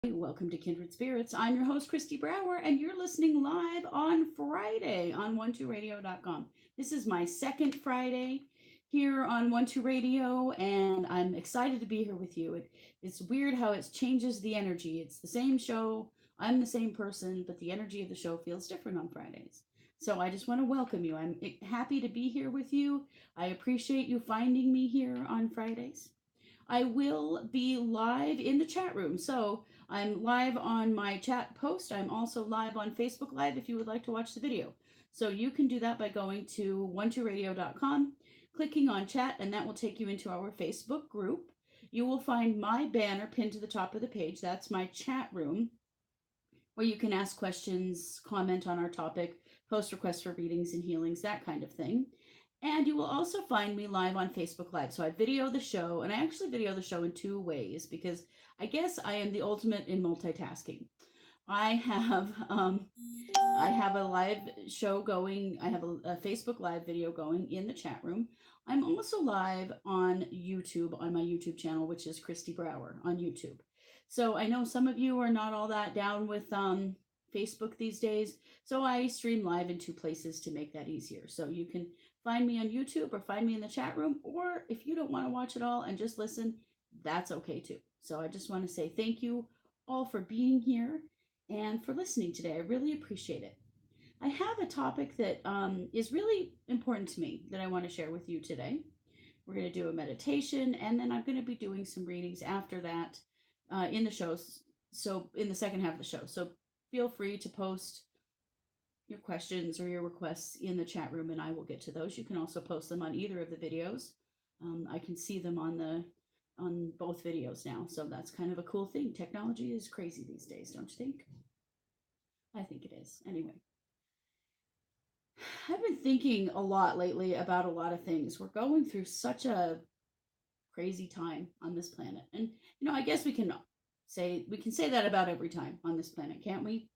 Welcome to Kindred Spirits. I'm your host, Christy Brower, and you're listening live on Friday on 12radio.com. This is my second Friday here on 12 Radio, and I'm excited to be here with you. It's weird how it changes the energy. It's the same show, I'm the same person, but the energy of the show feels different on Fridays. So I just want to welcome you. I'm happy to be here with you. I appreciate you finding me here on Fridays. I will be live in the chat room. So I'm live on my chat post. I'm also live on Facebook Live if you would like to watch the video. So you can do that by going to 12radio.com, clicking on chat, and that will take you into our Facebook group. You will find my banner pinned to the top of the page. That's my chat room where you can ask questions, comment on our topic, post requests for readings and healings, that kind of thing. And you will also find me live on Facebook Live. So I video the show, and I actually video the show in two ways because I guess I am the ultimate in multitasking. I have I have a live show going. I have a Facebook Live video going in the chat room. I'm also live on YouTube on my YouTube channel, which is Christy Brower on YouTube. So I know some of you are not all that down with Facebook these days. So I stream live in two places to make that easier. So you can find me on YouTube or find me in the chat room, or if you don't want to watch it all and just listen, that's okay too. So I just want to say thank you all for being here and for listening today. I really appreciate it. I have a topic that is really important to me that I want to share with you today. We're going to do a meditation, and then I'm going to be doing some readings after that in the show. So in the second half of the show. So feel free to post your questions or your requests in the chat room, and I will get to those. You can also post them on either of the videos. I can see them on both videos now, so that's kind of a cool thing. Technology is crazy these days, don't you think? I think it is. Anyway, I've been thinking a lot lately about a lot of things. We're going through such a crazy time on this planet, and I guess we can say that about every time on this planet, can't we?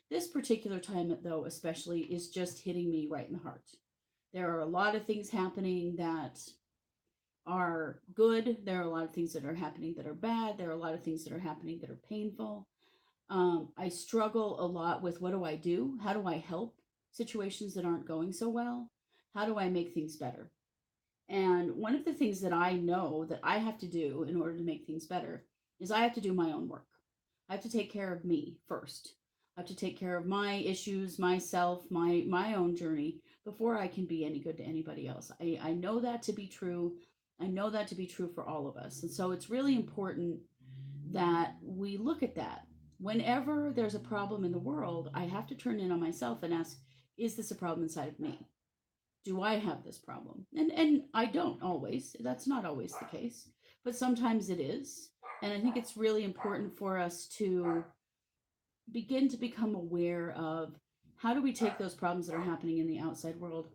This particular time, though, especially, is just hitting me right in the heart. There are a lot of things happening that are good. There are a lot of things that are happening that are bad. There are a lot of things that are happening that are painful. I struggle a lot with what do I do? How do I help situations that aren't going so well? How do I make things better? And one of the things that I know that I have to do in order to make things better is I have to do my own work. I have to take care of me first. I have to take care of my issues, myself, my own journey before I can be any good to anybody else. I know that to be true. I know that to be true for all of us. And so it's really important that we look at that. Whenever there's a problem in the world, I have to turn in on myself and ask, is this a problem inside of me? Do I have this problem? And I don't always. That's not always the case. But sometimes it is. And I think it's really important for us to begin to become aware of how do we take those problems that are happening in the outside world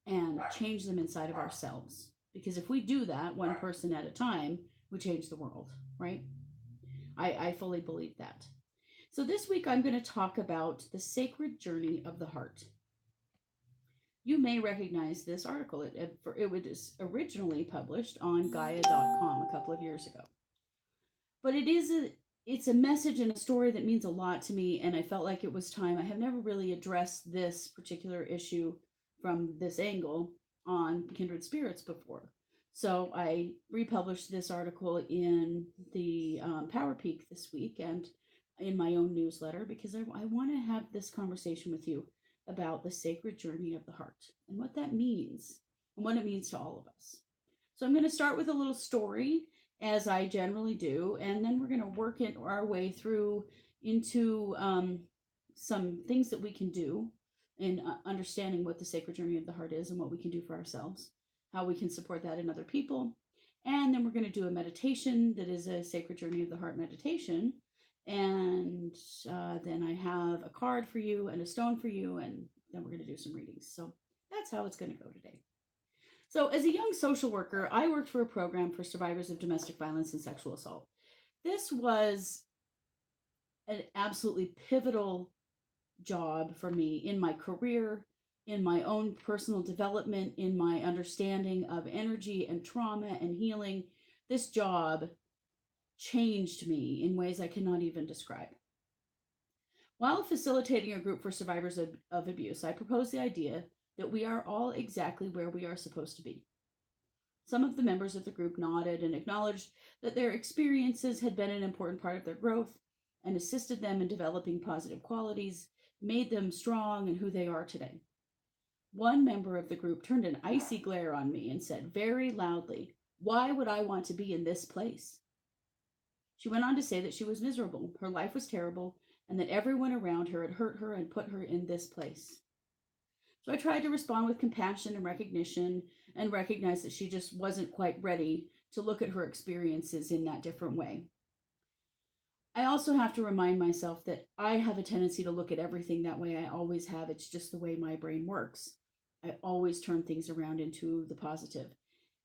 and change them inside of ourselves. Because if we do that one person at a time, we change the world, right? I fully believe that. So this week I'm going to talk about the sacred journey of the heart. You may recognize this article. It was originally published on Gaia.com a couple of years ago. But it's a message and a story that means a lot to me, and I felt like it was time. I have never really addressed this particular issue from this angle on Kindred Spirits before. So I republished this article in the Power Peak this week and in my own newsletter because I want to have this conversation with you about the sacred journey of the heart and what that means and what it means to all of us. So I'm going to start with a little story, as I generally do, and then we're going to work our way through into some things that we can do in understanding what the sacred journey of the heart is and what we can do for ourselves, how we can support that in other people. And then we're going to do a meditation that is a sacred journey of the heart meditation. And then I have a card for you and a stone for you, and then we're going to do some readings. So that's how it's going to go today. So as a young social worker, I worked for a program for survivors of domestic violence and sexual assault. This was an absolutely pivotal job for me in my career, in my own personal development, in my understanding of energy and trauma and healing. This job changed me in ways I cannot even describe. While facilitating a group for survivors of abuse, I proposed the idea that we are all exactly where we are supposed to be. Some of the members of the group nodded and acknowledged that their experiences had been an important part of their growth and assisted them in developing positive qualities, made them strong and who they are today. One member of the group turned an icy glare on me and said very loudly, "Why would I want to be in this place?" She went on to say that she was miserable, her life was terrible, and that everyone around her had hurt her and put her in this place. So I tried to respond with compassion and recognition and recognize that she just wasn't quite ready to look at her experiences in that different way. I also have to remind myself that I have a tendency to look at everything that way. I always have. It's just the way my brain works. I always turn things around into the positive.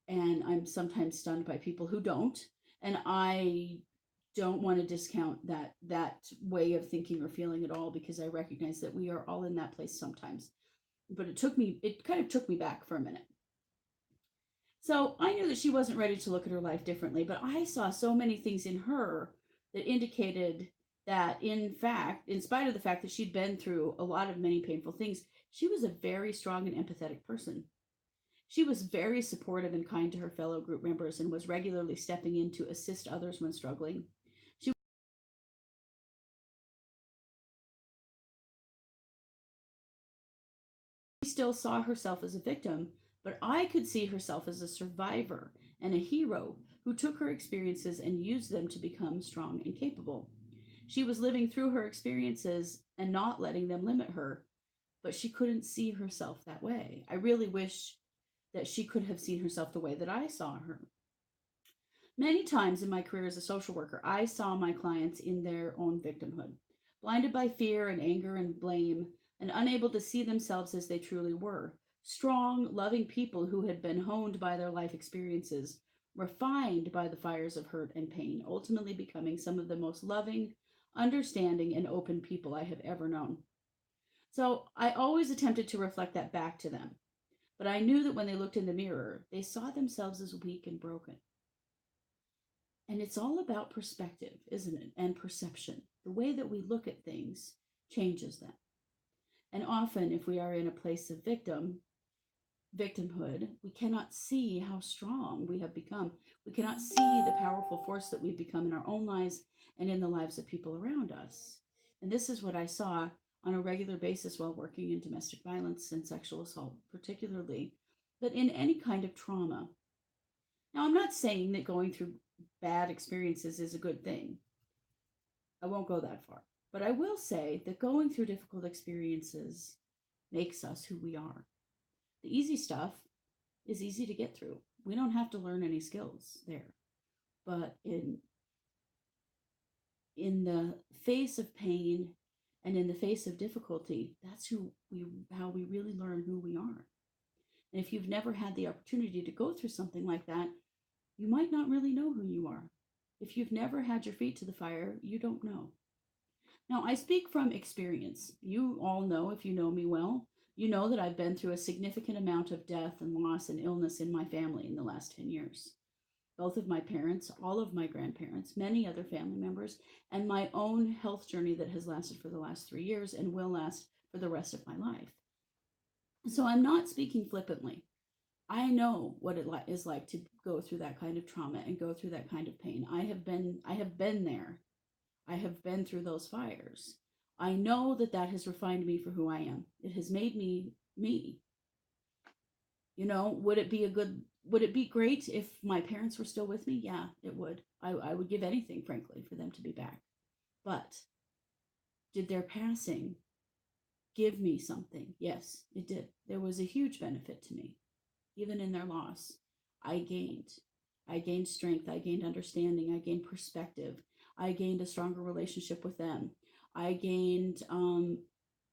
And I'm sometimes stunned by people who don't. And I don't want to discount that way of thinking or feeling at all, because I recognize that we are all in that place sometimes. But it kind of took me back for a minute. So I knew that she wasn't ready to look at her life differently, but I saw so many things in her that indicated that, in fact, in spite of the fact that she'd been through a lot of many painful things, she was a very strong and empathetic person. She was very supportive and kind to her fellow group members and was regularly stepping in to assist others when struggling. She still saw herself as a victim, but I could see herself as a survivor and a hero who took her experiences and used them to become strong and capable. She was living through her experiences and not letting them limit her, but she couldn't see herself that way. I really wish that she could have seen herself the way that I saw her. Many times in my career as a social worker, I saw my clients in their own victimhood, blinded by fear and anger and blame, and unable to see themselves as they truly were. Strong, loving people who had been honed by their life experiences, refined by the fires of hurt and pain, ultimately becoming some of the most loving, understanding, and open people I have ever known. So I always attempted to reflect that back to them. But I knew that when they looked in the mirror, they saw themselves as weak and broken. And it's all about perspective, isn't it? And perception. The way that we look at things changes that. And often, if we are in a place of victimhood, we cannot see how strong we have become. We cannot see the powerful force that we've become in our own lives and in the lives of people around us. And this is what I saw on a regular basis while working in domestic violence and sexual assault, particularly, but in any kind of trauma. Now, I'm not saying that going through bad experiences is a good thing. I won't go that far. But I will say that going through difficult experiences makes us who we are. The easy stuff is easy to get through. We don't have to learn any skills there. But in the face of pain and in the face of difficulty, that's how we really learn who we are. And if you've never had the opportunity to go through something like that, you might not really know who you are. If you've never had your feet to the fire, you don't know. Now, I speak from experience. You all know, if you know me well, you know that I've been through a significant amount of death and loss and illness in my family in the last 10 years. Both of my parents, all of my grandparents, many other family members, and my own health journey that has lasted for the last 3 years and will last for the rest of my life. So I'm not speaking flippantly. I know what it is like to go through that kind of trauma and go through that kind of pain. I have been there. I have been through those fires. I know that that has refined me for who I am. It has made me me. Would it be great if my parents were still with me? Yeah, it would. I would give anything, frankly, for them to be back. But did their passing give me something? Yes, it did. There was a huge benefit to me. Even in their loss, I gained. I gained strength. I gained understanding. I gained perspective. I gained a stronger relationship with them. I gained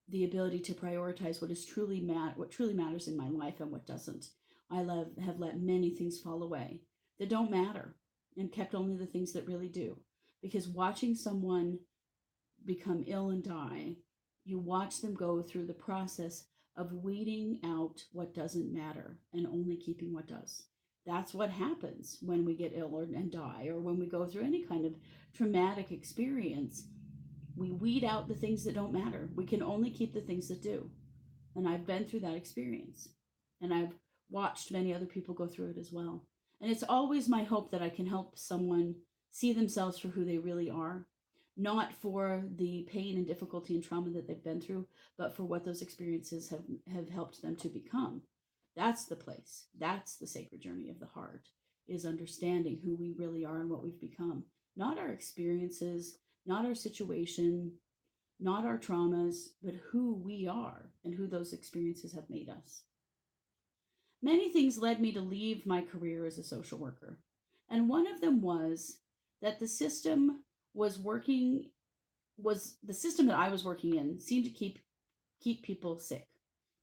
the ability to prioritize what truly matters in my life and what doesn't. Have let many things fall away that don't matter and kept only the things that really do. Because watching someone become ill and die, you watch them go through the process of weeding out what doesn't matter and only keeping what does. That's what happens when we get ill and die, or when we go through any kind of traumatic experience. We weed out the things that don't matter. We can only keep the things that do. And I've been through that experience. And I've watched many other people go through it as well. And it's always my hope that I can help someone see themselves for who they really are, not for the pain and difficulty and trauma that they've been through, but for what those experiences have helped them to become. That's the place. That's the sacred journey of the heart, is understanding who we really are and what we've become. Not our experiences, not our situation, not our traumas, but who we are and who those experiences have made us. Many things led me to leave my career as a social worker. And one of them was that the system was working was the system that I was working in seemed to keep people sick.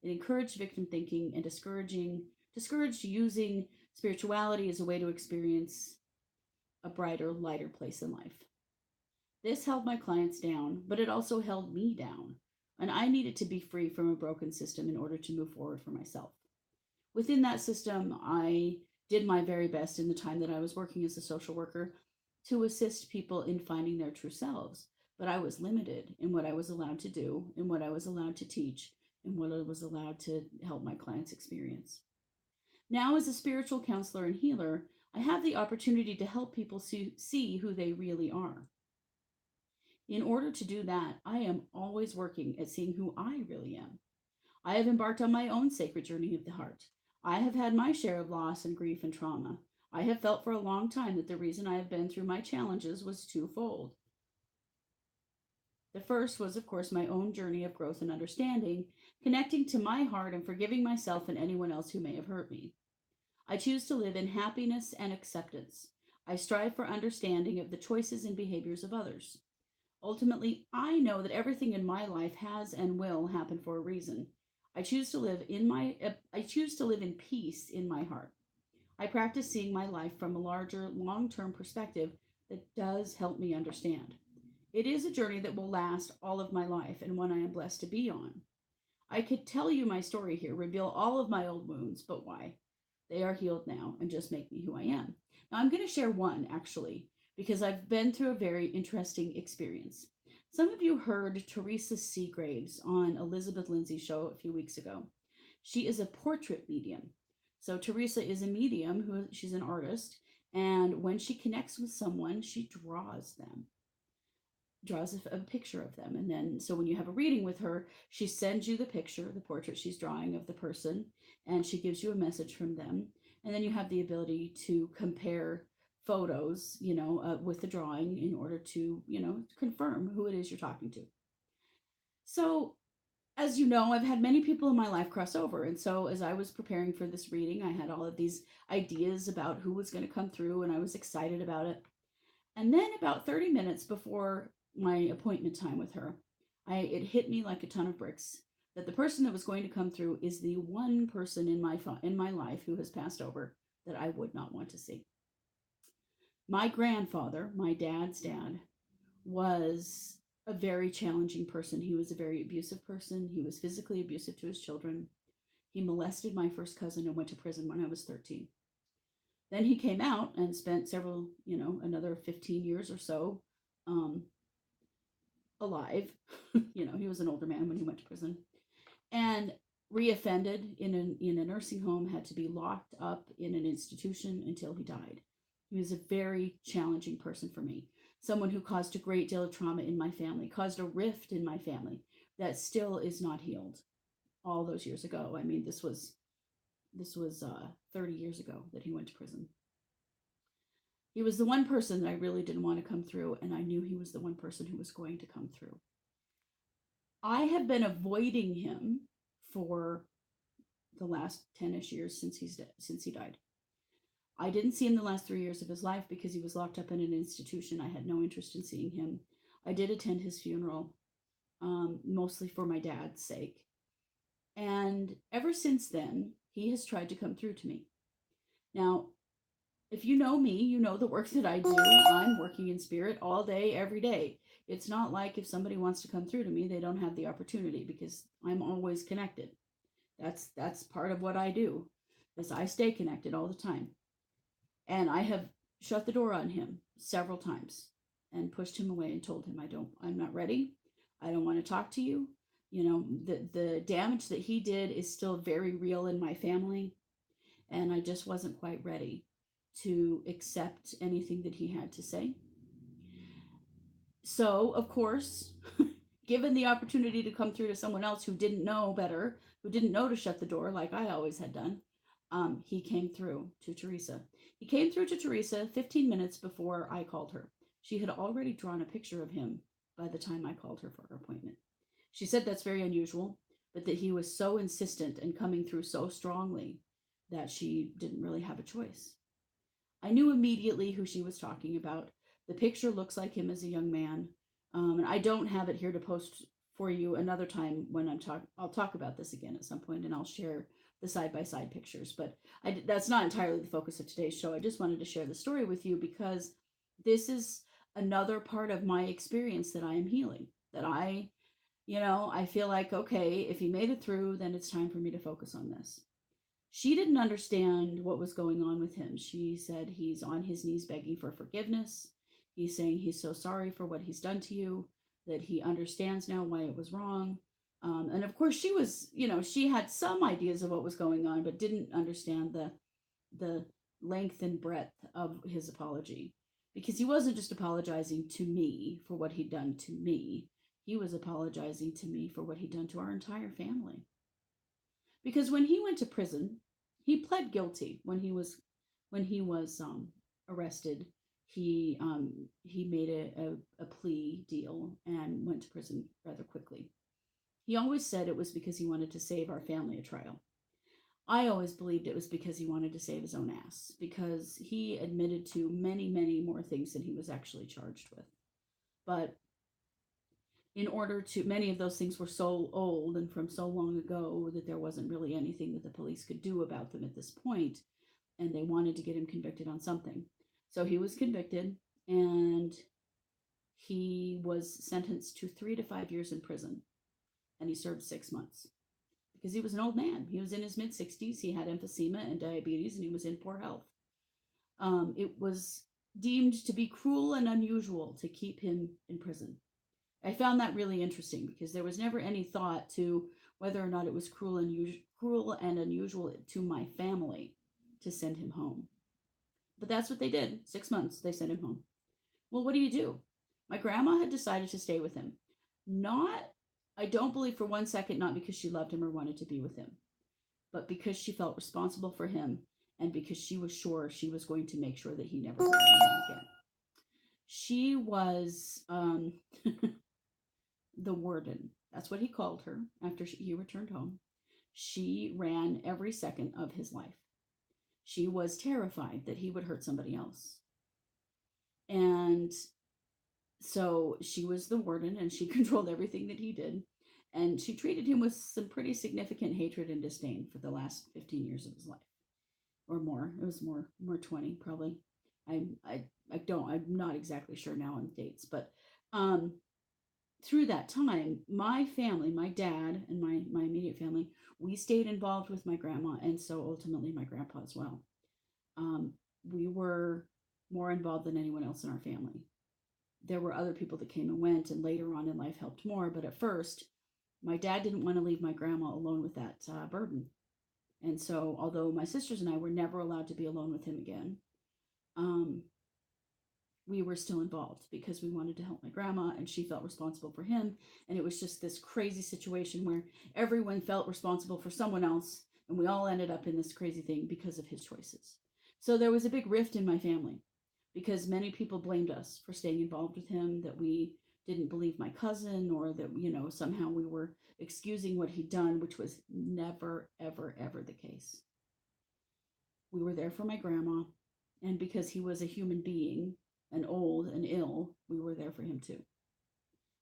It encouraged victim thinking and discouraged using spirituality as a way to experience a brighter, lighter place in life. This held my clients down, but it also held me down, and I needed to be free from a broken system in order to move forward for myself. Within that system, I did my very best in the time that I was working as a social worker to assist people in finding their true selves. But I was limited in what I was allowed to do, in what I was allowed to teach, and what I was allowed to help my clients experience. Now, as a spiritual counselor and healer, I have the opportunity to help people see who they really are. In order to do that, I am always working at seeing who I really am. I have embarked on my own sacred journey of the heart. I have had my share of loss and grief and trauma. I have felt for a long time that the reason I have been through my challenges was twofold. The first was, of course, my own journey of growth and understanding, connecting to my heart and forgiving myself and anyone else who may have hurt me. I choose to live in happiness and acceptance. I strive for understanding of the choices and behaviors of others. Ultimately, I know that everything in my life has and will happen for a reason. I choose to live in peace in my heart. I practice seeing my life from a larger, long-term perspective that does help me understand. It is a journey that will last all of my life and one I am blessed to be on. I could tell you my story here, reveal all of my old wounds, but why? They are healed now and just make me who I am. Now, I'm going to share one actually, because I've been through a very interesting experience. Some of you heard Teresa Seagraves on Elizabeth Lindsay's show a few weeks ago. She is a portrait medium. So Teresa is a medium she's an artist, and when she connects with someone, she draws a picture of them. And then, so when you have a reading with her, she sends you the picture, the portrait she's drawing of the person, and she gives you a message from them. And then you have the ability to compare photos, with the drawing in order to, confirm who it is you're talking to. So, as you know, I've had many people in my life cross over. And so, as I was preparing for this reading, I had all of these ideas about who was going to come through, and I was excited about it. And then, about 30 minutes before my appointment time with her, it hit me like a ton of bricks that the person that was going to come through is the one person in my life who has passed over that I would not want to see. My grandfather, my dad's dad, was a very challenging person. He was a very abusive person. He was physically abusive to his children. He molested my first cousin and went to prison when I was 13. Then he came out and spent another 15 years or so alive. He was an older man when he went to prison. And reoffended in a nursing home, had to be locked up in an institution until he died. He was a very challenging person for me. Someone who caused a great deal of trauma in my family, caused a rift in my family that still is not healed. All those years ago. I mean, this was 30 years ago that he went to prison. He was the one person that I really didn't want to come through, and I knew he was the one person who was going to come through. I have been avoiding him for the last 10-ish years since he died. I didn't see him the last 3 years of his life because he was locked up in an institution. I had no interest in seeing him. I did attend his funeral, mostly for my dad's sake. And ever since then, he has tried to come through to me. Now, if you know me, you know the work that I do. I'm working in spirit all day, every day. It's not like if somebody wants to come through to me, they don't have the opportunity because I'm always connected. That's part of what I do, is I stay connected all the time. And I have shut the door on him several times and pushed him away and told him, I'm not ready. I don't want to talk to you. You know, the damage that he did is still very real in my family. And I just wasn't quite ready to accept anything that he had to say. So, of course, given the opportunity to come through to someone else who didn't know better, who didn't know to shut the door like I always had done, he came through to Teresa. He came through to Teresa 15 minutes before I called her. She had already drawn a picture of him by the time I called her for her appointment. She said that's very unusual, but that he was so insistent and coming through so strongly that she didn't really have a choice. I knew immediately who she was talking about. The picture looks like him as a young man. And I don't have it here to post for you another time when I'll talk about this again at some point, and I'll share the side by side pictures. But that's not entirely the focus of today's show. I just wanted to share the story with you because this is another part of my experience that I am healing. That I feel like, okay, if he made it through, then it's time for me to focus on this. She didn't understand what was going on with him. She said he's on his knees begging for forgiveness. He's saying he's so sorry for what he's done to you, that he understands now why it was wrong. And of course, she had some ideas of what was going on, but didn't understand the length and breadth of his apology. Because he wasn't just apologizing to me for what he'd done to me, he was apologizing to me for what he'd done to our entire family. Because when he went to prison, he pled guilty when he was arrested. He made a plea deal and went to prison rather quickly. He always said it was because he wanted to save our family a trial. I always believed it was because he wanted to save his own ass, because he admitted to many, many more things than he was actually charged with. But in order to, many of those things were so old and from so long ago that there wasn't really anything that the police could do about them at this point, and they wanted to get him convicted on something. So he was convicted, and he was sentenced to 3 to 5 years in prison, and he served 6 months because he was an old man. He was in his mid 60s. He had emphysema and diabetes, and he was in poor health. It was deemed to be cruel and unusual to keep him in prison. I found that really interesting because there was never any thought to whether or not it was cruel and unusual to my family to send him home. But that's what they did. 6 months, they sent him home. Well, what do you do? My grandma had decided to stay with him. I don't believe for 1 second, not because she loved him or wanted to be with him, but because she felt responsible for him and because she was sure she was going to make sure that he never heard anything again. She was the warden. That's what he called her after he returned home. She ran every second of his life. She was terrified that he would hurt somebody else. And so she was the warden and she controlled everything that he did. And she treated him with some pretty significant hatred and disdain for the last 15 years of his life, or more. It was more 20 probably. I'm not exactly sure now on dates, but through that time, my family, my dad and my immediate family, we stayed involved with my grandma, and so ultimately my grandpa as well. We were more involved than anyone else in our family. There were other people that came and went, and later on in life helped more, but at first, my dad didn't want to leave my grandma alone with that burden. And so, although my sisters and I were never allowed to be alone with him again, we were still involved because we wanted to help my grandma and she felt responsible for him. And it was just this crazy situation where everyone felt responsible for someone else, and we all ended up in this crazy thing because of his choices. So there was a big rift in my family because many people blamed us for staying involved with him, that we didn't believe my cousin, or that, somehow we were excusing what he'd done, which was never, ever, ever the case. We were there for my grandma, and because he was a human being and old and ill, we were there for him too.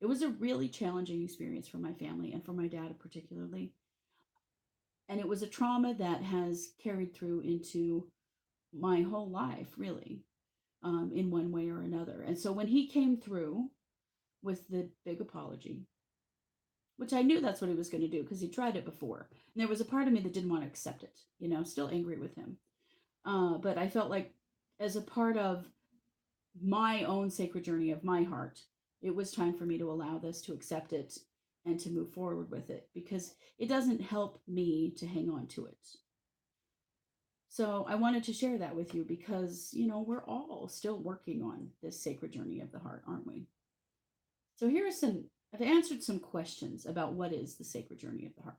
It was a really challenging experience for my family and for my dad particularly. And it was a trauma that has carried through into my whole life, really, in one way or another. And so when he came through with the big apology, which I knew that's what he was going to do because he tried it before, and there was a part of me that didn't want to accept it, still angry with him. But I felt like as a part of my own sacred journey of my heart, it was time for me to allow this, to accept it, and to move forward with it, because it doesn't help me to hang on to it. So I wanted to share that with you because, we're all still working on this sacred journey of the heart, aren't we? So here are I've answered some questions about what is the sacred journey of the heart.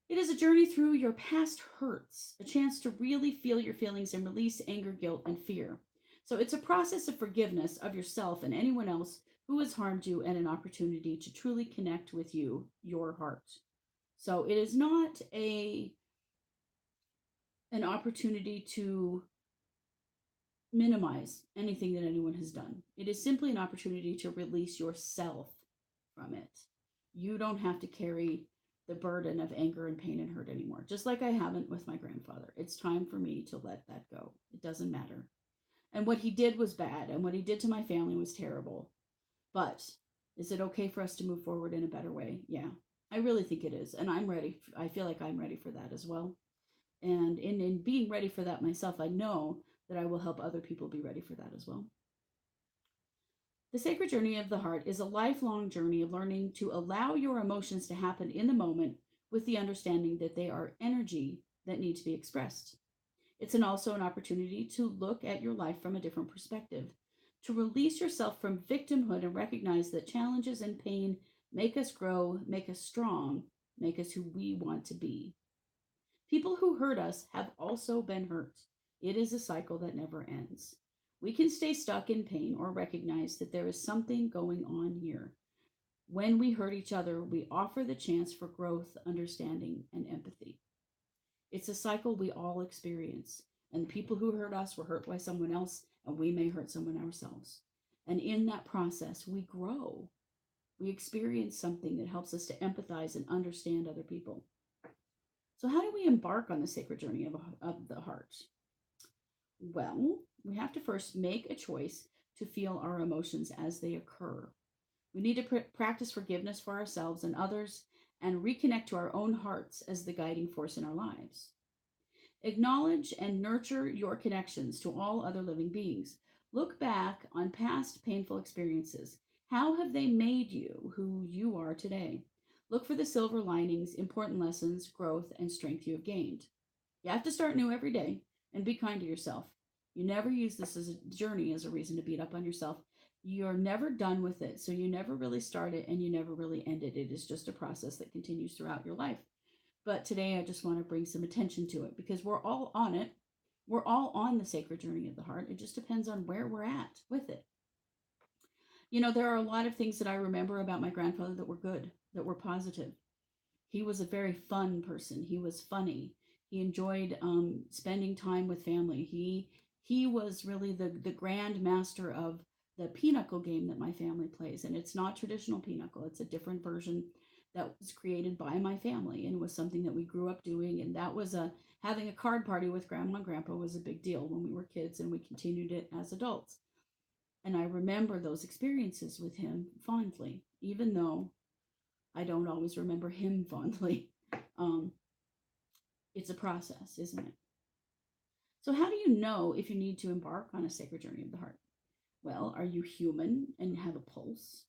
It is a journey through your past hurts, a chance to really feel your feelings and release anger, guilt, and fear. So it's a process of forgiveness of yourself and anyone else who has harmed you, and an opportunity to truly connect with your heart. So it is not an opportunity to minimize anything that anyone has done. It is simply an opportunity to release yourself from it. You don't have to carry the burden of anger and pain and hurt anymore, just like I haven't with my grandfather. It's time for me to let that go. It doesn't matter. And what he did was bad, and what he did to my family was terrible. But is it okay for us to move forward in a better way? Yeah, I really think it is. And I'm ready. I feel like I'm ready for that as well. And in being ready for that myself, I know that I will help other people be ready for that as well. The sacred journey of the heart is a lifelong journey of learning to allow your emotions to happen in the moment, with the understanding that they are energy that need to be expressed. It's also an opportunity to look at your life from a different perspective, to release yourself from victimhood and recognize that challenges and pain make us grow, make us strong, make us who we want to be. People who hurt us have also been hurt. It is a cycle that never ends. We can stay stuck in pain or recognize that there is something going on here. When we hurt each other, we offer the chance for growth, understanding, and empathy. It's a cycle we all experience. And the people who hurt us were hurt by someone else, and we may hurt someone ourselves. And in that process, we grow. We experience something that helps us to empathize and understand other people. So, how do we embark on the sacred journey of the heart? Well, we have to first make a choice to feel our emotions as they occur. We need to practice forgiveness for ourselves and others, and reconnect to our own hearts as the guiding force in our lives. Acknowledge and nurture your connections to all other living beings. Look back on past painful experiences. How have they made you who you are today? Look for the silver linings, important lessons, growth, and strength you have gained. You have to start new every day, and be kind to yourself. You never use this as a journey as a reason to beat up on yourself. You're never done with it, so you never really start it and you never really end it. It is just a process that continues throughout your life. But today I just want to bring some attention to it, because we're all on it. We're all on the sacred journey of the heart. It just depends on where we're at with it. There are a lot of things that I remember about my grandfather that were good, that were positive. He was a very fun person. He was funny. He enjoyed spending time with family. He was really the grand master of the pinochle game that my family plays, and it's not traditional pinochle. It's a different version that was created by my family, and was something that we grew up doing. And that was having a card party with grandma and grandpa was a big deal when we were kids, and we continued it as adults. And I remember those experiences with him fondly, even though I don't always remember him fondly. Um, it's a process, isn't it? So, how do you know if you need to embark on a sacred journey of the heart? Well, are you human and have a pulse?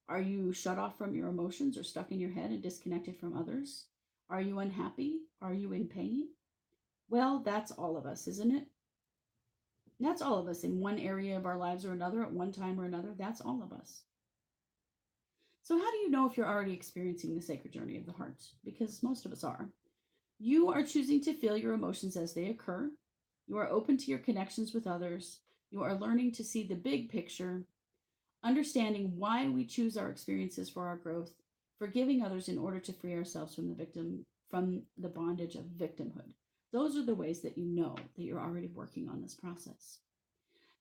Are you shut off from your emotions, or stuck in your head and disconnected from others? Are you unhappy? Are you in pain? Well, that's all of us, isn't it? That's all of us in one area of our lives or another, at one time or another. That's all of us. So, how do you know if you're already experiencing the sacred journey of the heart? Because most of us are. You are choosing to feel your emotions as they occur. You are open to your connections with others. You are learning to see the big picture, understanding why we choose our experiences for our growth, forgiving others in order to free ourselves from the bondage of victimhood. Those are the ways that you know that you're already working on this process.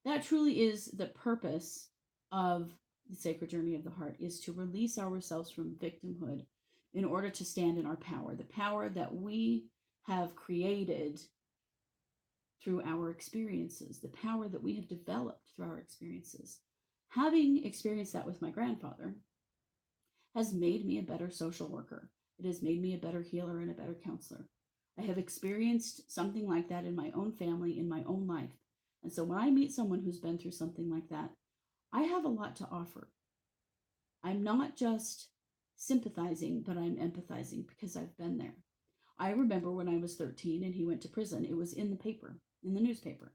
That truly is the purpose of the sacred journey of the heart, is to release ourselves from victimhood in order to stand in our power, the power that we have created through our experiences, the power that we have developed through our experiences. Having experienced that with my grandfather has made me a better social worker. It has made me a better healer and a better counselor. I have experienced something like that in my own family, in my own life. And so when I meet someone who's been through something like that, I have a lot to offer. I'm not just sympathizing, but I'm empathizing because I've been there. I remember when I was 13 and he went to prison, it was in the paper, in the newspaper,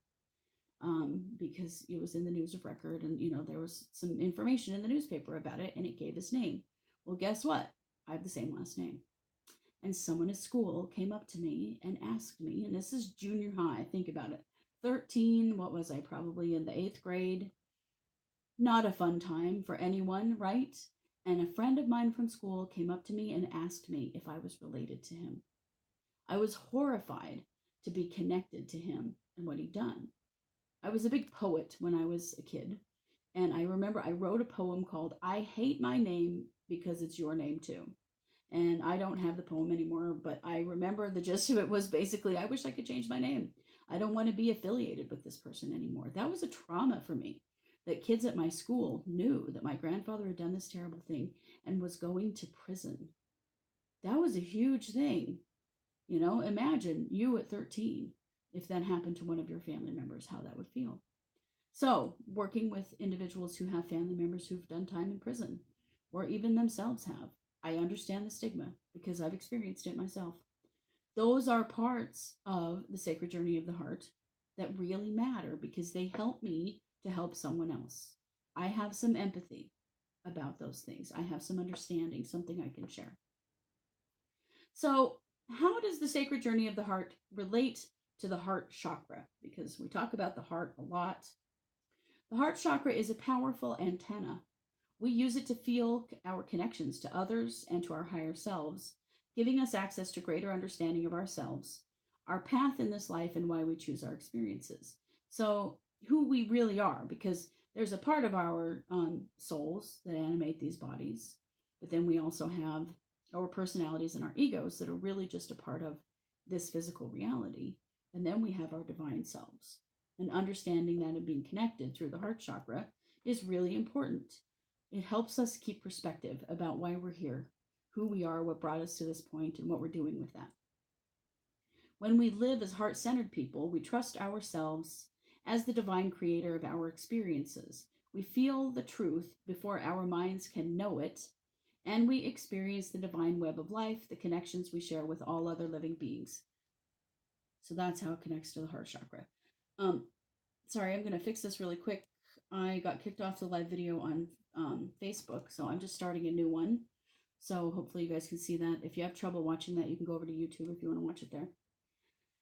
because it was in the news of record. And, there was some information in the newspaper about it and it gave his name. Well, guess what? I have the same last name. And someone at school came up to me and asked me, and this is junior high, think about it. 13, what was I, probably in the eighth grade? Not a fun time for anyone, right? And a friend of mine from school came up to me and asked me if I was related to him. I was horrified to be connected to him and what he'd done. I was a big poet when I was a kid. And I remember I wrote a poem called I Hate My Name Because It's Your Name Too. And I don't have the poem anymore, but I remember the gist of it was basically I wish I could change my name. I don't want to be affiliated with this person anymore. That was a trauma for me, that kids at my school knew that my grandfather had done this terrible thing and was going to prison. That was a huge thing. Imagine you at 13, if that happened to one of your family members, how that would feel. So, working with individuals who have family members who've done time in prison, or even themselves have, I understand the stigma because I've experienced it myself. Those are parts of the sacred journey of the heart that really matter because they help me to help someone else. I have some empathy about those things, I have some understanding, something I can share. So, how does the sacred journey of the heart relate to the heart chakra? Because we talk about the heart a lot. The heart chakra is a powerful antenna. We use it to feel our connections to others and to our higher selves, giving us access to greater understanding of ourselves, our path in this life, and why we choose our experiences. So, who we really are, because there's a part of our souls that animate these bodies, but then we also have our personalities and our egos that are really just a part of this physical reality. And then we have our divine selves. And understanding that and being connected through the heart chakra is really important. It helps us keep perspective about why we're here, who we are, what brought us to this point, and what we're doing with that. When we live as heart centered people, we trust ourselves as the divine creator of our experiences. We feel the truth before our minds can know it, and we experience the divine web of life, the connections we share with all other living beings. So that's how it connects to the heart chakra. Sorry, I'm going to fix this really quick. I got kicked off the live video on Facebook, so I'm just starting a new one. So hopefully you guys can see that. If you have trouble watching that, you can go over to YouTube if you want to watch it there.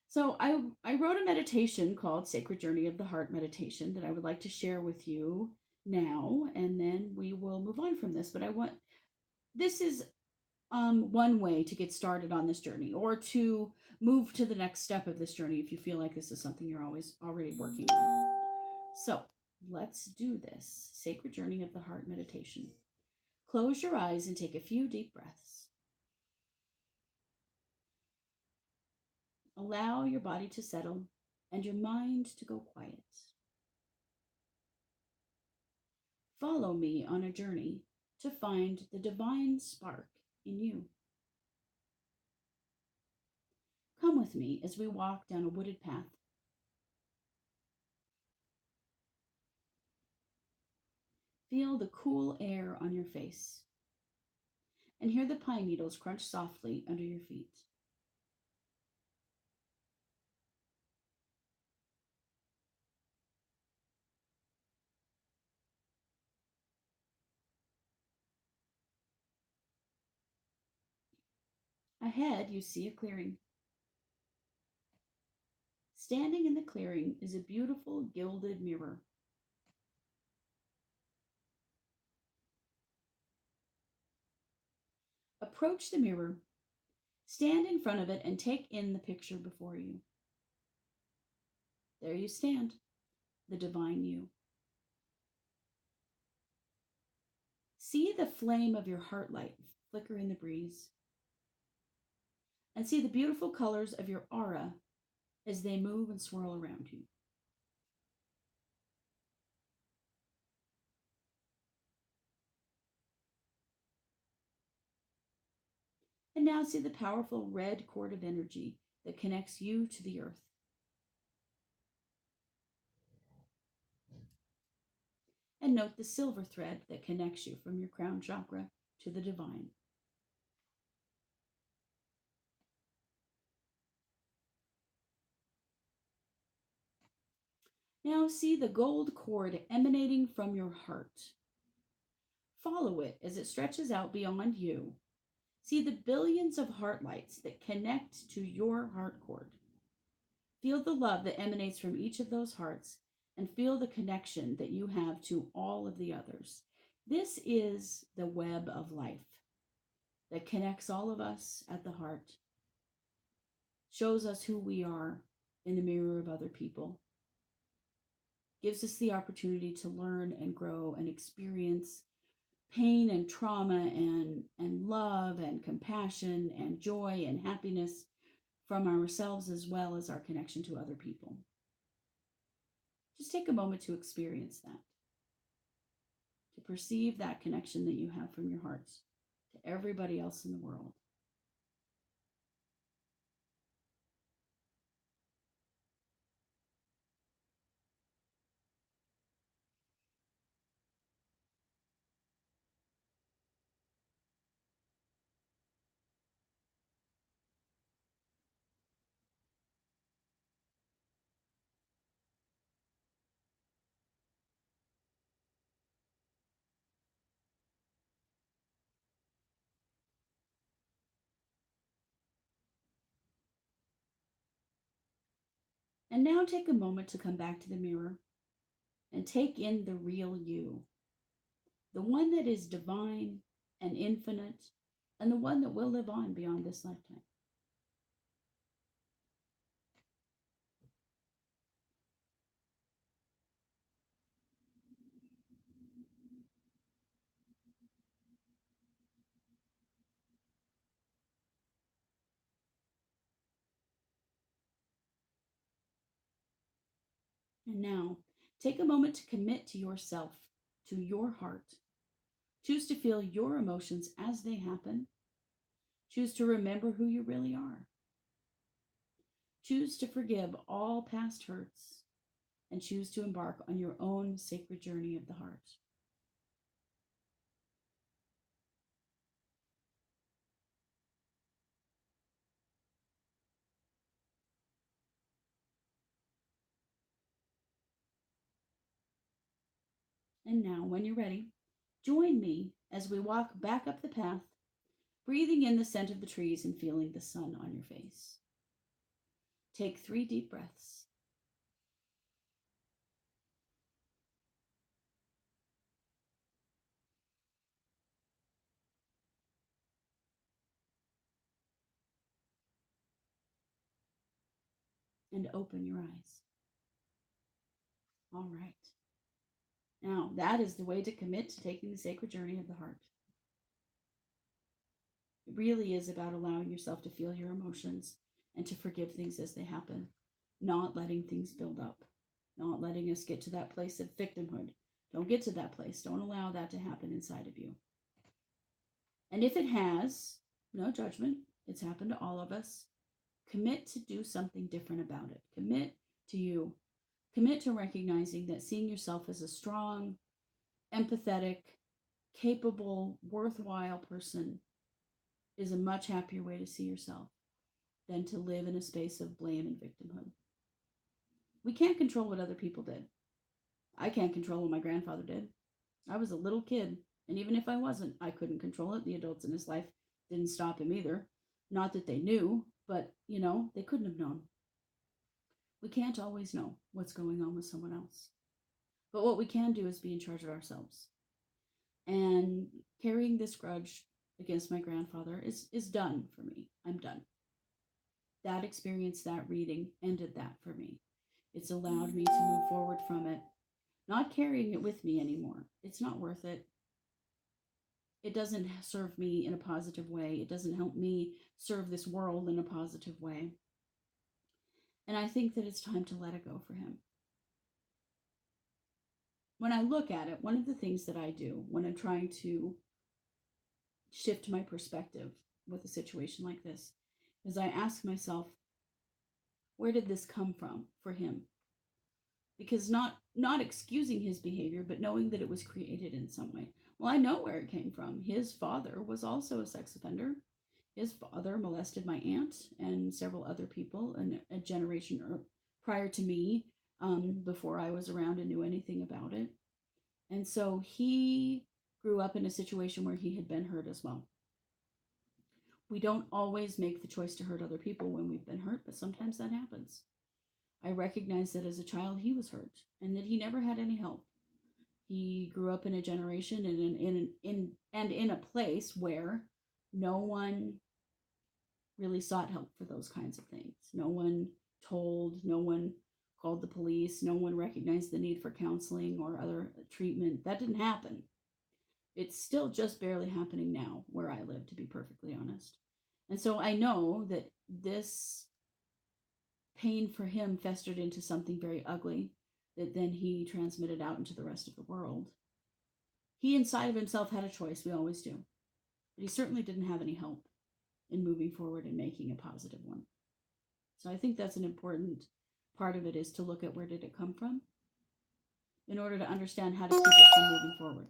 So I wrote a meditation called Sacred Journey of the Heart Meditation that I would like to share with you now, and then we will move on from this. But this is one way to get started on this journey, or to move to the next step of this journey if you feel like this is something you're always already working on. So let's do this Sacred Journey of the Heart meditation. Close your eyes and take a few deep breaths. Allow your body to settle and your mind to go quiet. Follow me on a journey to find the divine spark in you. Come with me as we walk down a wooded path. Feel the cool air on your face and hear the pine needles crunch softly under your feet. Ahead, you see a clearing. Standing in the clearing is a beautiful gilded mirror. Approach the mirror, stand in front of it, and take in the picture before you. There you stand, the divine you. See the flame of your heart light flicker in the breeze, and see the beautiful colors of your aura as they move and swirl around you. And now see the powerful red cord of energy that connects you to the earth. And note the silver thread that connects you from your crown chakra to the divine. Now see the gold cord emanating from your heart. Follow it as it stretches out beyond you. See the billions of heart lights that connect to your heart cord. Feel the love that emanates from each of those hearts and feel the connection that you have to all of the others. This is the web of life that connects all of us at the heart, shows us who we are in the mirror of other people, gives us the opportunity to learn and grow and experience pain and trauma and love and compassion and joy and happiness from ourselves as well as our connection to other people. Just take a moment to experience that, to perceive that connection that you have from your hearts to everybody else in the world. And now take a moment to come back to the mirror and take in the real you, the one that is divine and infinite, and the one that will live on beyond this lifetime. And now, take a moment to commit to yourself, to your heart. Choose to feel your emotions as they happen. Choose to remember who you really are. Choose to forgive all past hurts and choose to embark on your own sacred journey of the heart. And now, when you're ready, join me as we walk back up the path, breathing in the scent of the trees and feeling the sun on your face. Take 3 deep breaths. And open your eyes. All right. Now, that is the way to commit to taking the sacred journey of the heart. It really is about allowing yourself to feel your emotions and to forgive things as they happen, not letting things build up, not letting us get to that place of victimhood. Don't get to that place. Don't allow that to happen inside of you. And if it has, no judgment, it's happened to all of us. Commit to do something different about it. Commit to you. Commit to recognizing that seeing yourself as a strong, empathetic, capable, worthwhile person is a much happier way to see yourself than to live in a space of blame and victimhood. We can't control what other people did. I can't control what my grandfather did. I was a little kid, and even if I wasn't, I couldn't control it. The adults in his life didn't stop him either. Not that they knew, but they couldn't have known. We can't always know what's going on with someone else. But what we can do is be in charge of ourselves. And carrying this grudge against my grandfather is done for me. I'm done. That experience, that reading ended that for me. It's allowed me to move forward from it, not carrying it with me anymore. It's not worth it. It doesn't serve me in a positive way. It doesn't help me serve this world in a positive way. And I think that it's time to let it go for him. When I look at it, one of the things that I do when I'm trying to shift my perspective with a situation like this is I ask myself, Where did this come from for him? Because not excusing his behavior, but knowing that it was created in some way. Well, I know where it came from. His father was also a sex offender. His father molested my aunt and several other people in a generation prior to me, before I was around and knew anything about it. And so he grew up in a situation where he had been hurt as well. We don't always make the choice to hurt other people when we've been hurt, but sometimes that happens. I recognized that as a child he was hurt and that he never had any help. He grew up in a generation and in a place where no one really sought help for those kinds of things. No one told, no one called the police, no one recognized the need for counseling or other treatment. That didn't happen. It's still just barely happening now where I live, to be perfectly honest. And so I know that this pain for him festered into something very ugly that then he transmitted out into the rest of the world. He inside of himself had a choice, we always do, but he certainly didn't have any help in moving forward and making a positive one. So I think that's an important part of it, is to look at where did it come from in order to understand how to keep it from moving forward.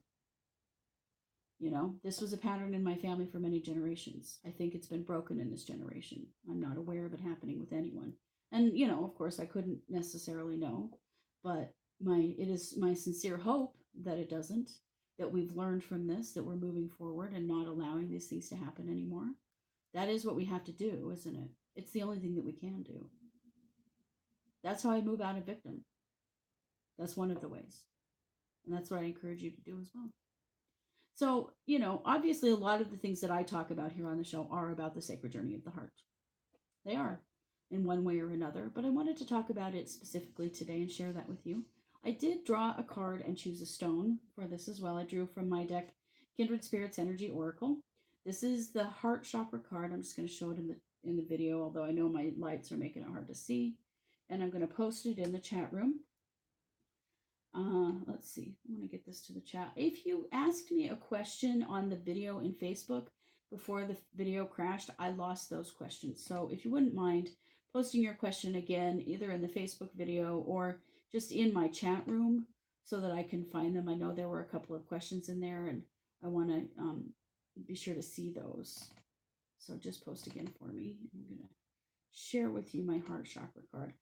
You know, this was a pattern in my family for many generations. I think it's been broken in this generation. I'm not aware of it happening with anyone. And, you know, of course, I couldn't necessarily know, but it is my sincere hope that it doesn't, that we've learned from this, that we're moving forward and not allowing these things to happen anymore. That is what we have to do, isn't it? It's the only thing that we can do. That's how I move out a victim. That's one of the ways. And that's what I encourage you to do as well. So, you know, obviously a lot of the things that I talk about here on the show are about the sacred journey of the heart. They are, in one way or another, but I wanted to talk about it specifically today and share that with you. I did draw a card and choose a stone for this as well. I drew from my deck Kindred Spirits Energy Oracle. This is the heart chakra card. I'm just going to show it in the video, although I know my lights are making it hard to see. And I'm going to post it in the chat room. Let's see. I want to get this to the chat. If you asked me a question on the video in Facebook before the video crashed, I lost those questions. So if you wouldn't mind posting your question again, either in the Facebook video or just in my chat room so that I can find them. I know there were a couple of questions in there and I want to be sure to see those. So just post again for me. I'm going to share with you my heart chakra card.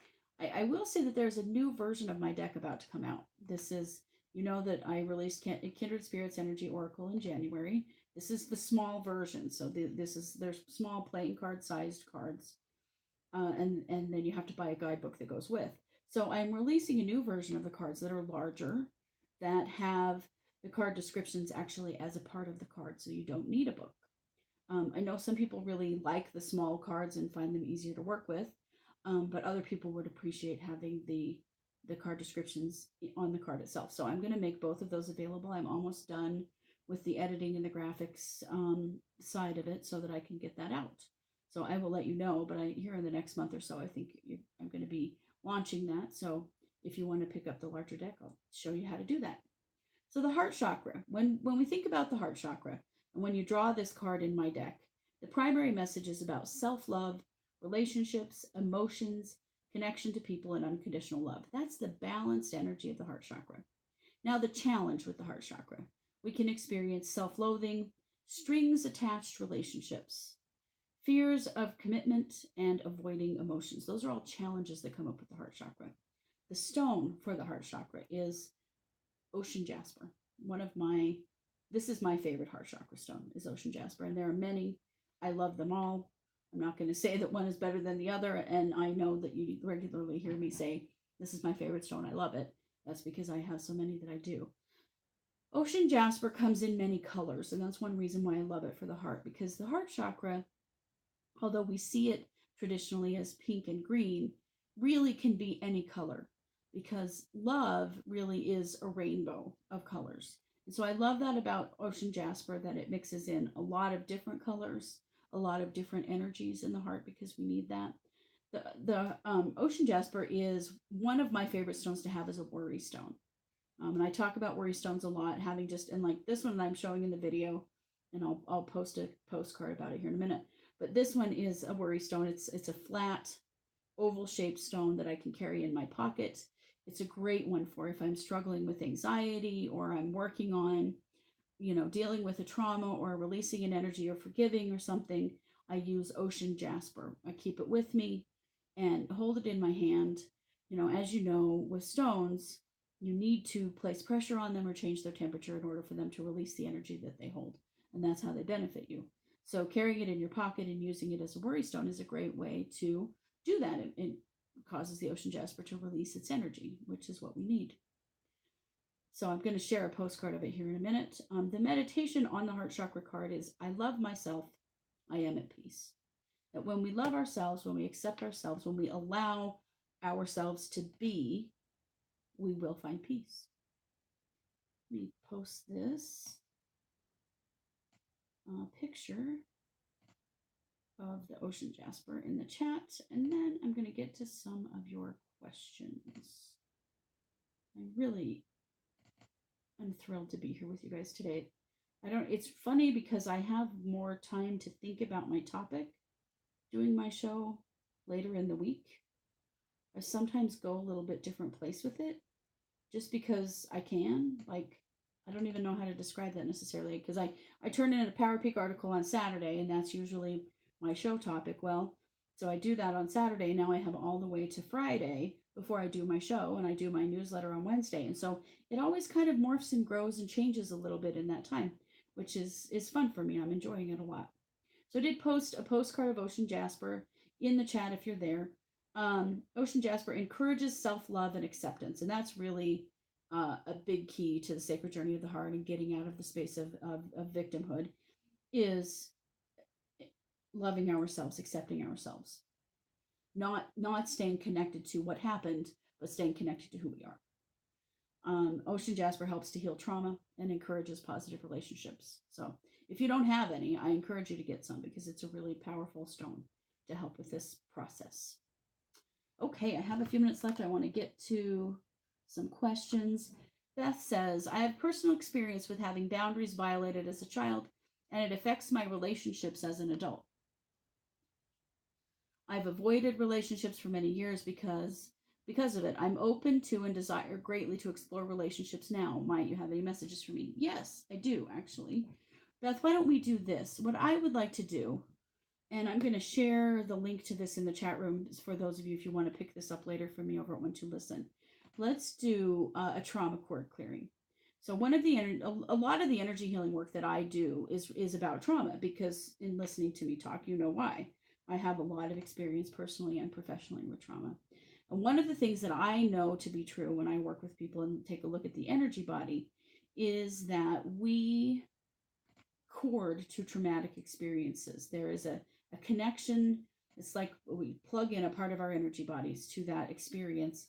I will say that there's a new version of my deck about to come out. This is, you know, that I released Kindred Spirits Energy Oracle in January. This is the small version. So there's small playing card sized cards. And then you have to buy a guidebook that goes with. So I'm releasing a new version of the cards that are larger, that have the card descriptions actually as a part of the card. So you don't need a book. I know some people really like the small cards and find them easier to work with. But other people would appreciate having the card descriptions on the card itself. So I'm going to make both of those available. I'm almost done with the editing and the graphics side of it so that I can get that out. So I will let you know, but here in the next month or so, I think I'm going to be launching that. So if you want to pick up the larger deck, I'll show you how to do that. So the heart chakra, when we think about the heart chakra, and when you draw this card in my deck, the primary message is about self-love, relationships, emotions, connection to people, and unconditional love. That's the balanced energy of the heart chakra. Now, the challenge with the heart chakra, we can experience self-loathing, strings attached relationships, fears of commitment, and avoiding emotions. Those are all challenges that come up with the heart chakra. The stone for the heart chakra is ocean jasper. This is my favorite heart chakra stone, is ocean jasper. And there are many. I love them all. I'm not going to say that one is better than the other, and I know that you regularly hear me say, this is my favorite stone, I love it. That's because I have so many that I do. Ocean jasper comes in many colors, and that's one reason why I love it for the heart, because the heart chakra, although we see it traditionally as pink and green, really can be any color, because love really is a rainbow of colors. And so I love that about ocean jasper, that it mixes in a lot of different colors, a lot of different energies in the heart, because we need that. The ocean jasper is one of my favorite stones to have as a worry stone. And I talk about worry stones a lot, having just, and like this one that I'm showing in the video, and I'll post a postcard about it here in a minute. But this one is a worry stone. It's a flat oval shaped stone that I can carry in my pocket. It's a great one for if I'm struggling with anxiety or I'm working on, dealing with a trauma or releasing an energy or forgiving or something. I use ocean jasper. I keep it with me and hold it in my hand. As you know, with stones, you need to place pressure on them or change their temperature in order for them to release the energy that they hold. And that's how they benefit you. So carrying it in your pocket and using it as a worry stone is a great way to do that. It causes the ocean jasper to release its energy, which is what we need. So I'm going to share a postcard of it here in a minute. The meditation on the heart chakra card is I love myself, I am at peace. That when we love ourselves, when we accept ourselves, when we allow ourselves to be, we will find peace. Let me post this picture of the ocean jasper in the chat, and then I'm going to get to some of your questions. I'm thrilled to be here with you guys today. It's funny because I have more time to think about my topic doing my show later in the week. I sometimes go a little bit different place with it just because I can. Like, I don't even know how to describe that necessarily because I turn in a Power Peak article on Saturday and that's usually my show topic. Well, so I do that on Saturday. Now I have all the way to Friday before I do my show, and I do my newsletter on Wednesday. And so it always kind of morphs and grows and changes a little bit in that time, which is fun for me. I'm enjoying it a lot. So I did post a postcard of Ocean Jasper in the chat if you're there. Ocean Jasper encourages self-love and acceptance, and that's really a big key to the sacred journey of the heart and getting out of the space of victimhood is loving ourselves, accepting ourselves, not staying connected to what happened, but staying connected to who we are. Ocean Jasper helps to heal trauma and encourages positive relationships. So if you don't have any, I encourage you to get some because it's a really powerful stone to help with this process. Okay, I have a few minutes left. I want to get to some questions. Beth says, I have personal experience with having boundaries violated as a child, and it affects my relationships as an adult. I've avoided relationships for many years because of it. I'm open to and desire greatly to explore relationships now. Might you have any messages for me? Yes, I do, actually. Beth, why don't we do this? What I would like to do, and I'm going to share the link to this in the chat room for those of you if you want to pick this up later from me over at One to Listen. Let's do a trauma cord clearing. So a lot of the energy healing work that I do is about trauma because in listening to me talk, you know why. I have a lot of experience personally and professionally with trauma. And one of the things that I know to be true when I work with people and take a look at the energy body is that we cord to traumatic experiences. There is a connection. It's like we plug in a part of our energy bodies to that experience.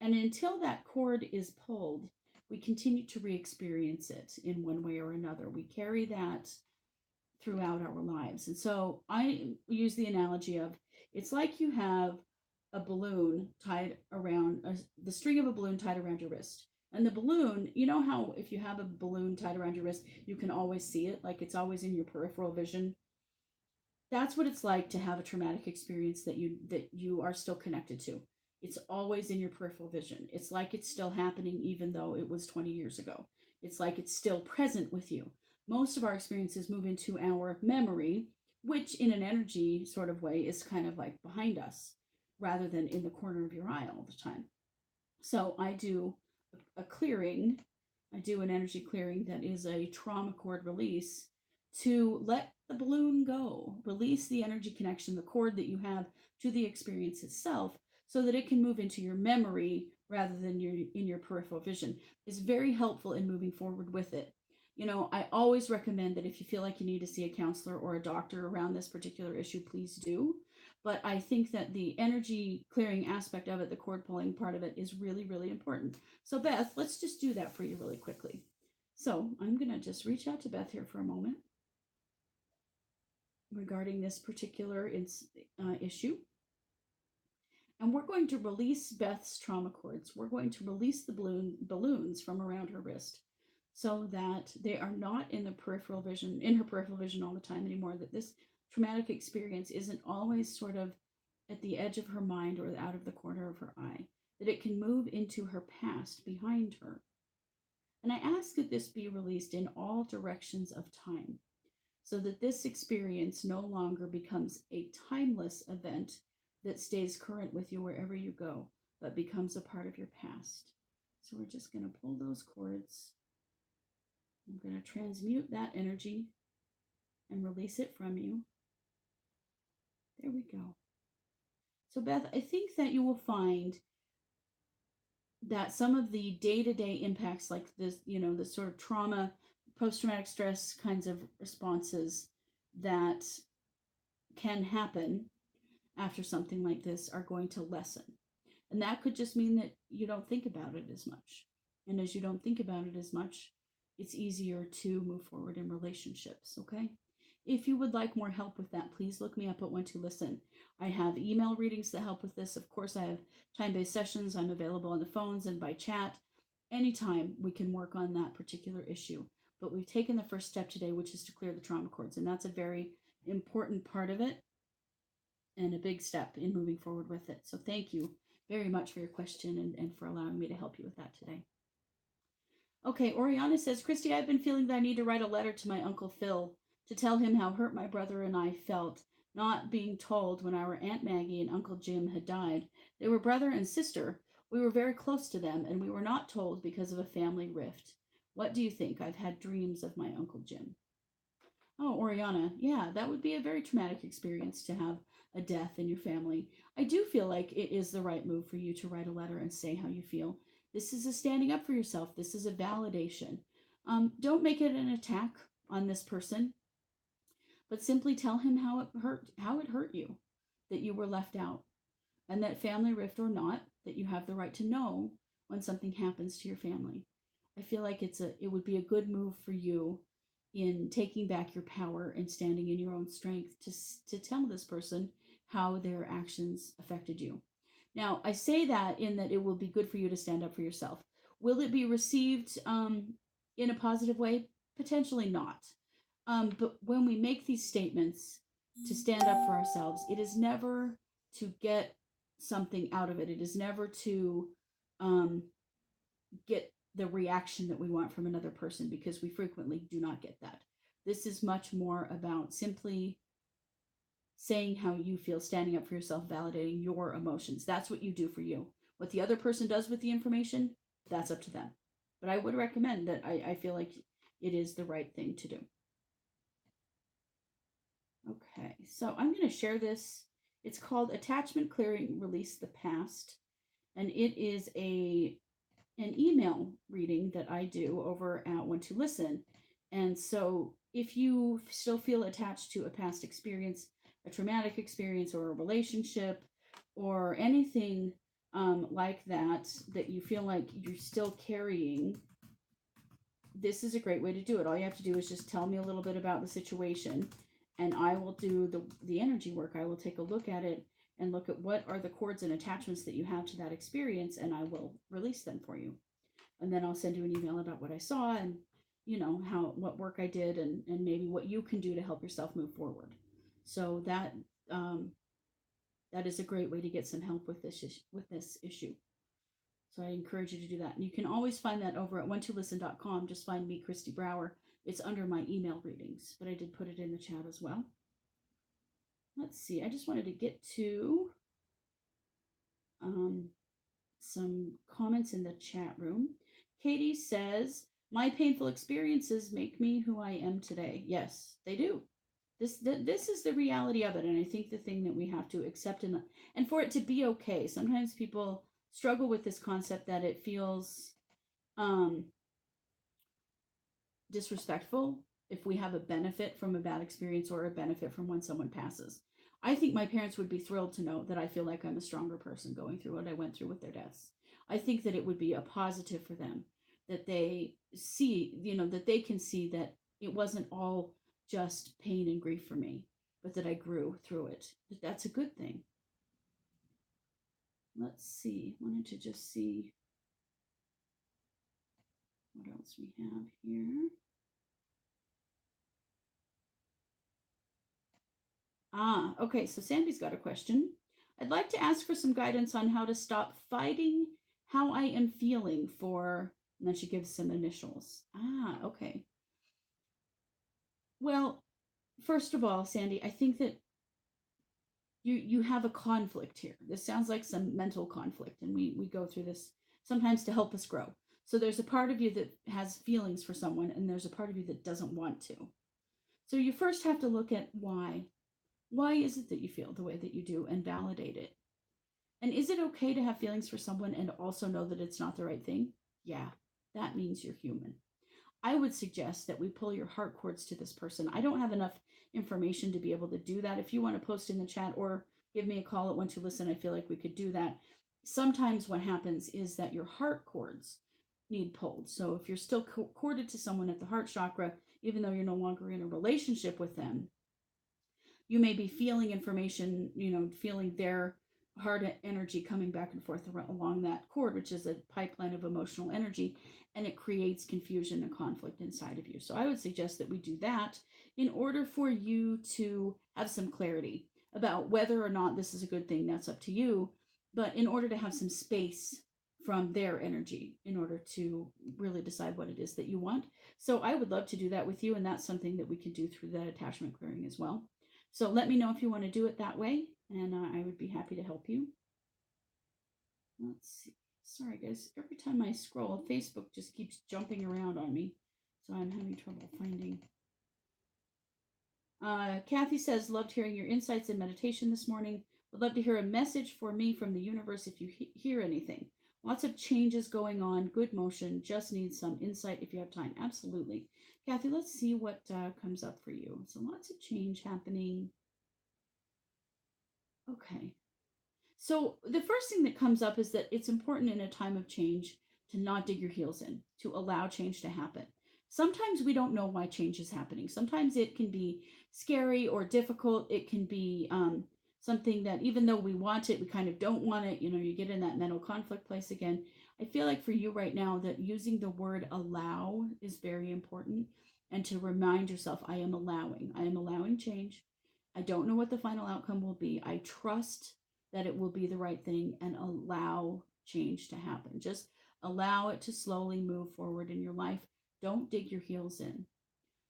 And until that cord is pulled, we continue to re-experience it in one way or another. We carry that throughout our lives. And so I use the analogy of it's like you have a balloon tied around the string of a balloon tied around your wrist. And the balloon, you know how if you have a balloon tied around your wrist, you can always see it, like it's always in your peripheral vision. That's what it's like to have a traumatic experience that you are still connected to. It's always in your peripheral vision. It's like it's still happening even though it was 20 years ago. It's like it's still present with you. Most of our experiences move into our memory, which in an energy sort of way is kind of like behind us rather than in the corner of your eye all the time. So I do a clearing. I do an energy clearing that is a trauma cord release to let the balloon go, release the energy connection, the cord that you have to the experience itself, so that it can move into your memory rather than in your peripheral vision. Is very helpful in moving forward with it. I always recommend that if you feel like you need to see a counselor or a doctor around this particular issue, please do. But I think that the energy clearing aspect of it, the cord pulling part of it, is really, really important. So Beth, let's just do that for you really quickly. So I'm going to just reach out to Beth here for a moment regarding this particular issue. And we're going to release Beth's trauma cords. We're going to release the balloons from around her wrist so that they are not in her peripheral vision all the time anymore, that this traumatic experience isn't always sort of at the edge of her mind or out of the corner of her eye, that it can move into her past behind her. And I ask that this be released in all directions of time, so that this experience no longer becomes a timeless event that stays current with you wherever you go, but becomes a part of your past. So we're just going to pull those cords. I'm going to transmute that energy and release it from you. There we go. So, Beth, I think that you will find that some of the day-to-day impacts, like this, the sort of trauma, post-traumatic stress kinds of responses that can happen after something like this, are going to lessen. And that could just mean that you don't think about it as much. And as you don't think about it as much, it's easier to move forward in relationships, okay? If you would like more help with that, please look me up at When to Listen. I have email readings that help with this. Of course, I have time-based sessions. I'm available on the phones and by chat. Anytime we can work on that particular issue. But we've taken the first step today, which is to clear the trauma cords. And that's a very important part of it and a big step in moving forward with it. So thank you very much for your question and for allowing me to help you with that today. Okay, Oriana says, Christy, I've been feeling that I need to write a letter to my Uncle Phil to tell him how hurt my brother and I felt, not being told when our Aunt Maggie and Uncle Jim had died. They were brother and sister. We were very close to them, and we were not told because of a family rift. What do you think? I've had dreams of my Uncle Jim. Oh, Oriana, yeah, that would be a very traumatic experience to have a death in your family. I do feel like it is the right move for you to write a letter and say how you feel. This is a standing up for yourself. This is a validation. Don't make it an attack on this person, but simply tell him how it hurt you, that you were left out, and that family rift or not, that you have the right to know when something happens to your family. I feel like it would be a good move for you in taking back your power and standing in your own strength to tell this person how their actions affected you. Now, I say that in that it will be good for you to stand up for yourself. Will it be received in a positive way? Potentially not. But when we make these statements to stand up for ourselves, it is never to get something out of it. It is never to get the reaction that we want from another person, because we frequently do not get that. This is much more about simply saying how you feel, standing up for yourself, validating your emotions. That's what you do for you. What the other person does with the information, that's up to them. But I would recommend that. I feel like it is the right thing to do. Okay, so I'm going to share this. It's called Attachment Clearing, Release the Past. And it is an email reading that I do over at When to Listen. And so if you still feel attached to a past experience, a traumatic experience, or a relationship, or anything like that, that you feel like you're still carrying, this is a great way to do it. All you have to do is just tell me a little bit about the situation, and I will do the energy work. I will take a look at it and look at what are the cords and attachments that you have to that experience, and I will release them for you. And then I'll send you an email about what I saw, and what work I did, and maybe what you can do to help yourself move forward. So that is a great way to get some help with this issue. So I encourage you to do that. And you can always find that over at whentolisten.com. Just find me, Christy Brower. It's under my email readings, but I did put it in the chat as well. Let's see. I just wanted to get to some comments in the chat room. Katie says, my painful experiences make me who I am today. Yes, they do. This is the reality of it. And I think the thing that we have to accept and for it to be okay. Sometimes people struggle with this concept that it feels disrespectful if we have a benefit from a bad experience or a benefit from when someone passes. I think my parents would be thrilled to know that I feel like I'm a stronger person going through what I went through with their deaths. I think that it would be a positive for them, that they see, that they can see that it wasn't all just pain and grief for me, but that I grew through it. That's a good thing. Let's see. Wanted to just see what else we have here. Okay, so Sandy's got a question. I'd like to ask for some guidance on how to stop fighting how I am feeling for, and then she gives some initials. Ah, okay. Well, first of all, Sandy, I think that you have a conflict here. This sounds like some mental conflict, and we go through this sometimes to help us grow. So there's a part of you that has feelings for someone, and there's a part of you that doesn't want to. So you first have to look at why. Why is it that you feel the way that you do, and validate it? And is it okay to have feelings for someone and also know that it's not the right thing? Yeah, that means you're human. I would suggest that we pull your heart cords to this person. I don't have enough information to be able to do that. If you want to post in the chat or give me a call at One to Listen, I feel like we could do that. Sometimes what happens is that your heart cords need pulled. So if you're still corded to someone at the heart chakra, even though you're no longer in a relationship with them, you may be feeling information, feeling their heart energy coming back and forth along that cord, which is a pipeline of emotional energy, and it creates confusion and conflict inside of you. So I would suggest that we do that in order for you to have some clarity about whether or not this is a good thing. That's up to you. But in order to have some space from their energy in order to really decide what it is that you want. So I would love to do that with you, and that's something that we can do through that attachment clearing as well. So let me know if you want to do it that way, and I would be happy to help you. Let's see. Sorry, guys. Every time I scroll, Facebook just keeps jumping around on me, so I'm having trouble finding. Kathy says, loved hearing your insights in meditation this morning. Would love to hear a message for me from the universe if you hear anything. Lots of changes going on, good motion, just need some insight if you have time. Absolutely. Kathy, let's see what comes up for you. So lots of change happening. Okay. So the first thing that comes up is that it's important in a time of change to not dig your heels in, to allow change to happen. Sometimes we don't know why change is happening. Sometimes it can be scary or difficult. It can be something that even though we want it, we kind of don't want it. You get in that mental conflict place again. I feel like for you right now that using the word allow is very important, and to remind yourself, I am allowing change. I don't know what the final outcome will be. I trust that it will be the right thing, and allow change to happen. Just allow it to slowly move forward in your life. Don't dig your heels in.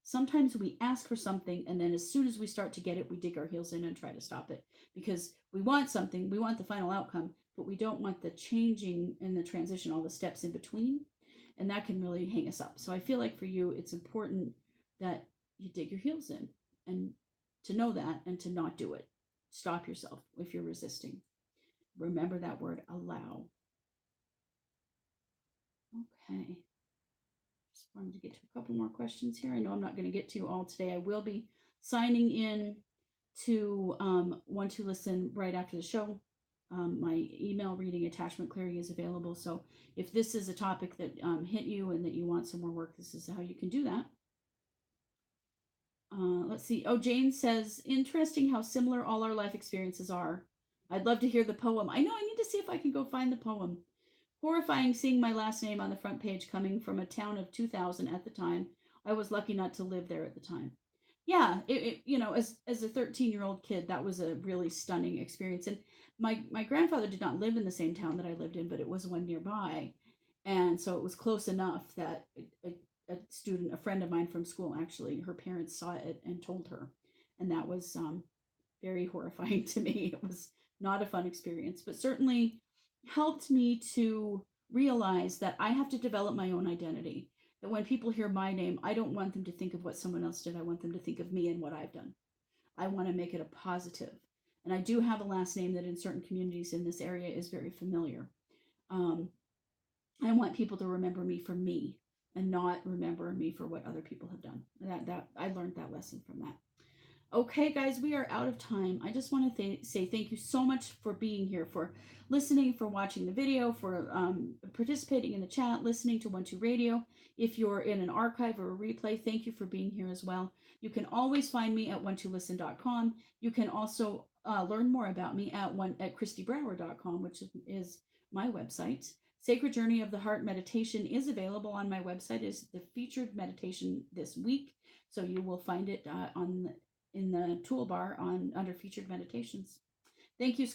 Sometimes we ask for something, and then as soon as we start to get it, we dig our heels in and try to stop it because we want something, we want the final outcome, but we don't want the changing and the transition, all the steps in between. And that can really hang us up. So I feel like for you, it's important that you dig your heels in, and to know that and to not do it. Stop yourself if you're resisting. Remember that word, allow. Okay. Just wanted to get to a couple more questions here. I know I'm not going to get to all today. I will be signing in to One to Listen right after the show. My email reading attachment clearing is available. So if this is a topic that hit you and that you want some more work, this is how you can do that. Let's see. Oh, Jane says, interesting how similar all our life experiences are. I'd love to hear the poem. I know, I need to see if I can go find the poem. Horrifying seeing my last name on the front page coming from a town of 2,000 at the time. I was lucky not to live there at the time. Yeah, as a 13-year-old kid, that was a really stunning experience. And my grandfather did not live in the same town that I lived in, but it was one nearby. And so it was close enough that a student, a friend of mine from school, actually, her parents saw it and told her. And that was very horrifying to me. It was not a fun experience, but certainly helped me to realize that I have to develop my own identity. That when people hear my name, I don't want them to think of what someone else did. I want them to think of me and what I've done. I want to make it a positive. And I do have a last name that in certain communities in this area is very familiar. I want people to remember me for me and not remember me for what other people have done. That I learned that lesson from that. Okay, guys, we are out of time. I just want to say thank you so much for being here, for listening, for watching the video, for participating in the chat, listening to One Two Radio. If you're in an archive or a replay, thank you for being here as well. You can always find me at one2listen.com. You can also learn more about me at christybrower.com, which is my website. Sacred Journey of the Heart meditation is available on my website. Is the featured meditation this week, so you will find it in the toolbar under featured meditations. Thank you